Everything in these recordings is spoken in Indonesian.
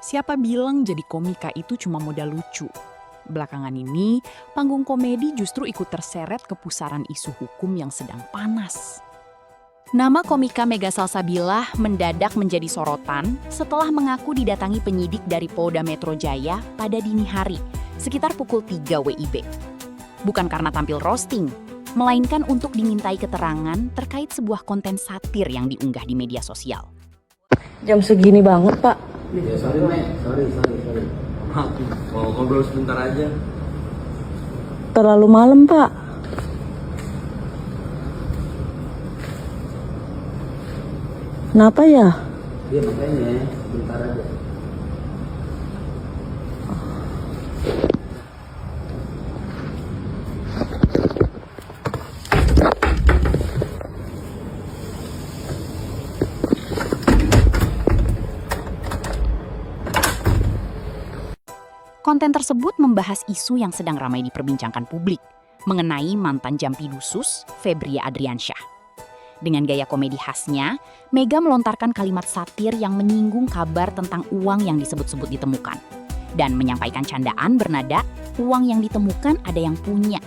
Siapa bilang jadi komika itu cuma modal lucu? Belakangan ini, panggung komedi justru ikut terseret ke pusaran isu hukum yang sedang panas. Nama komika Mega Salsabila mendadak menjadi sorotan setelah mengaku didatangi penyidik dari Polda Metro Jaya pada dini hari, sekitar pukul 3 WIB. Bukan karena tampil roasting, melainkan untuk dimintai keterangan terkait sebuah konten satir yang diunggah di media sosial. Jam segini banget, Pak. Ya, sorry. Maaf, mau ngobrol sebentar aja. Terlalu malam, Pak. Kenapa ya? Iya, makanya sebentar aja. Konten tersebut membahas isu yang sedang ramai diperbincangkan publik mengenai mantan Jampidusus, Febria Adriansyah. Dengan gaya komedi khasnya, Mega melontarkan kalimat satir yang menyinggung kabar tentang uang yang disebut-sebut ditemukan dan menyampaikan candaan bernada uang yang ditemukan ada yang punya.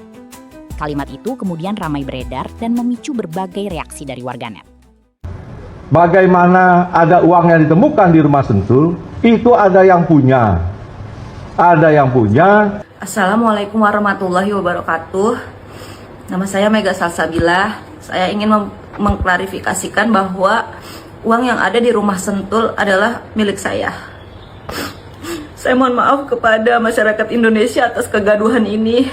Kalimat itu kemudian ramai beredar dan memicu berbagai reaksi dari warganet. Bagaimana ada uang yang ditemukan di rumah Sentul, itu ada yang punya. Ada yang punya. Assalamualaikum warahmatullahi wabarakatuh. Nama saya Mega Salsabila. Saya ingin mengklarifikasikan bahwa uang yang ada di rumah Sentul adalah milik saya. Saya mohon maaf kepada masyarakat Indonesia atas kegaduhan ini.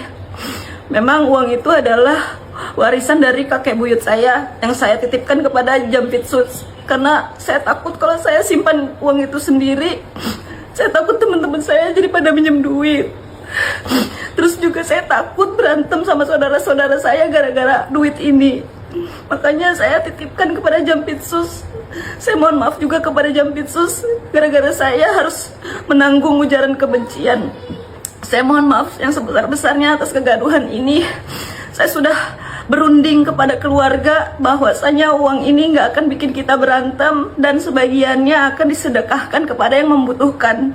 Memang uang itu adalah warisan dari kakek buyut saya yang saya titipkan kepada Jampitsus. Karena saya takut kalau saya simpan uang itu sendiri, saya takut teman-teman saya jadi pada minjem duit. Terus juga saya takut berantem sama saudara-saudara saya gara-gara duit ini. Makanya saya titipkan kepada Jampitsus. Saya mohon maaf juga kepada Jampitsus gara-gara saya harus menanggung ujaran kebencian. Saya mohon maaf yang sebesar-besarnya atas kegaduhan ini. Saya sudah berunding kepada keluarga bahwasanya uang ini nggak akan bikin kita berantem dan sebagiannya akan disedekahkan kepada yang membutuhkan.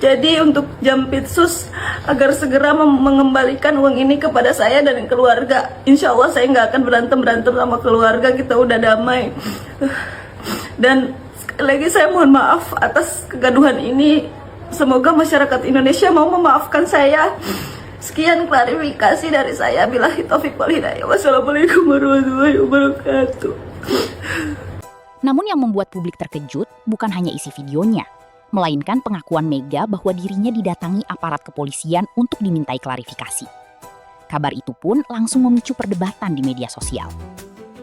Jadi untuk Jampitsus agar segera mengembalikan uang ini kepada saya dan keluarga. Insya Allah saya nggak akan berantem sama keluarga, kita udah damai. Dan sekali lagi saya mohon maaf atas kegaduhan ini. Semoga masyarakat Indonesia mau memaafkan saya. Sekian klarifikasi dari saya. Billahi taufiq wal hidayah. Wassalamualaikum warahmatullahi wabarakatuh. Namun yang membuat publik terkejut bukan hanya isi videonya, melainkan pengakuan Mega bahwa dirinya didatangi aparat kepolisian untuk dimintai klarifikasi. Kabar itu pun langsung memicu perdebatan di media sosial.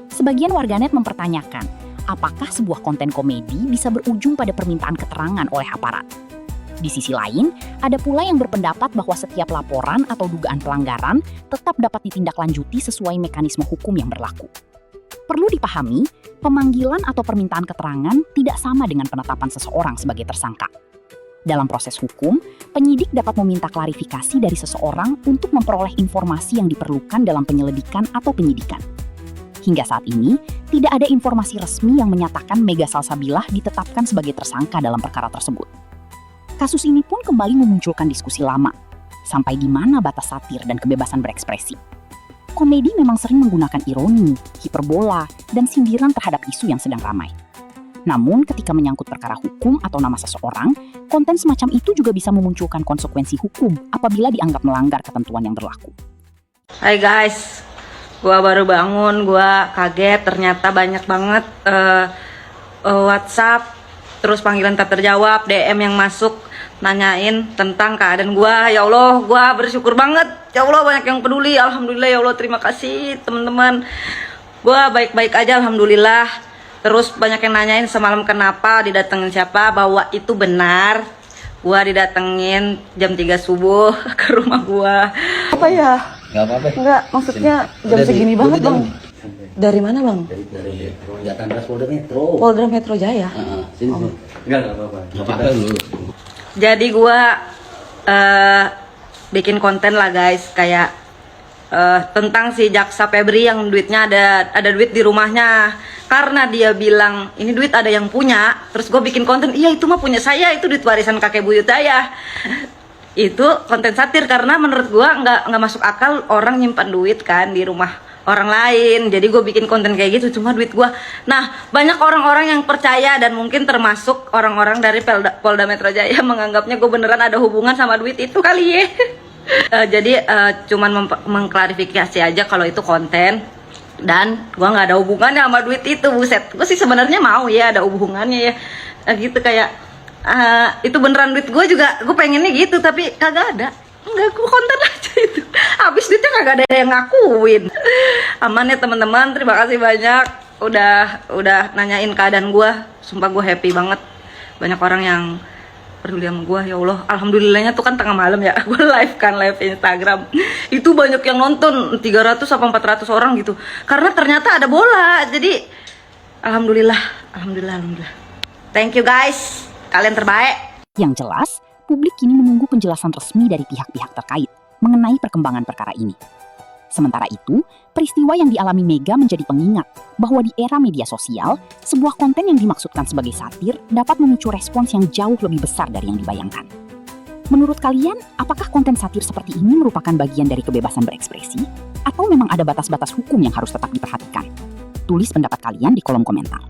Sebagian warganet mempertanyakan, apakah sebuah konten komedi bisa berujung pada permintaan keterangan oleh aparat? Di sisi lain, ada pula yang berpendapat bahwa setiap laporan atau dugaan pelanggaran tetap dapat ditindaklanjuti sesuai mekanisme hukum yang berlaku. Perlu dipahami, pemanggilan atau permintaan keterangan tidak sama dengan penetapan seseorang sebagai tersangka. Dalam proses hukum, penyidik dapat meminta klarifikasi dari seseorang untuk memperoleh informasi yang diperlukan dalam penyelidikan atau penyidikan. Hingga saat ini, tidak ada informasi resmi yang menyatakan Mega Salsabilah ditetapkan sebagai tersangka dalam perkara tersebut. Kasus ini pun kembali memunculkan diskusi lama, sampai di mana batas satir dan kebebasan berekspresi. Komedi memang sering menggunakan ironi, hiperbola, dan sindiran terhadap isu yang sedang ramai. Namun ketika menyangkut perkara hukum atau nama seseorang, konten semacam itu juga bisa memunculkan konsekuensi hukum apabila dianggap melanggar ketentuan yang berlaku. Hai guys, gua baru bangun, gua kaget ternyata banyak banget WhatsApp, terus panggilan tak terjawab, DM yang masuk nanyain tentang keadaan gua. Ya Allah, gua bersyukur banget. Ya Allah, banyak yang peduli. Alhamdulillah ya Allah, terima kasih teman-teman. Gua baik-baik aja alhamdulillah. Terus banyak yang nanyain semalam kenapa didatengin siapa, bahwa itu benar. Gua didatengin jam 3 subuh ke rumah gua. Apa ya? Enggak apa-apa. Enggak, maksudnya jam segini banget, Bang. Dari mana, Bang? Dari Jatan Ras Polda Metro. Polda Metro Jaya. Sini. Enggak apa-apa. Enggak apa-apa lu. Jadi gua bikin konten lah guys, kayak tentang si Jaksa Febri yang duitnya ada duit di rumahnya. Karena dia bilang ini duit ada yang punya, terus gue bikin konten, iya itu mah punya saya, itu duit warisan kakek buyut saya. Itu konten satir karena menurut gue nggak masuk akal orang nyimpan duit kan di rumah orang lain. Jadi gue bikin konten kayak gitu, cuma duit gue. Nah, banyak orang-orang yang percaya dan mungkin termasuk orang-orang dari Polda Metro Jaya menganggapnya gue beneran ada hubungan sama duit itu kali ya. Jadi cuman mengklarifikasi aja kalau itu konten dan gue nggak ada hubungannya sama duit itu. Buset, gue sih sebenarnya mau ya ada hubungannya ya, gitu kayak itu beneran duit gue juga, gue pengennya gitu tapi kagak ada. Enggak, gue konten aja itu. Habis duitnya kagak ada yang ngakuin. Aman ya teman-teman, terima kasih banyak udah nanyain keadaan gue. Sumpah gue happy banget. Banyak orang yang peduli sama gue, ya Allah. Alhamdulillahnya tuh kan tengah malam ya. Gue live Instagram. Itu banyak yang nonton, 300 sampai 400 orang gitu. Karena ternyata ada bola. Jadi alhamdulillah. Thank you guys. Kalian terbaik. Yang jelas, publik kini menunggu penjelasan resmi dari pihak-pihak terkait mengenai perkembangan perkara ini. Sementara itu, peristiwa yang dialami Mega menjadi pengingat bahwa di era media sosial, sebuah konten yang dimaksudkan sebagai satir dapat memicu respons yang jauh lebih besar dari yang dibayangkan. Menurut kalian, apakah konten satir seperti ini merupakan bagian dari kebebasan berekspresi? Atau memang ada batas-batas hukum yang harus tetap diperhatikan? Tulis pendapat kalian di kolom komentar.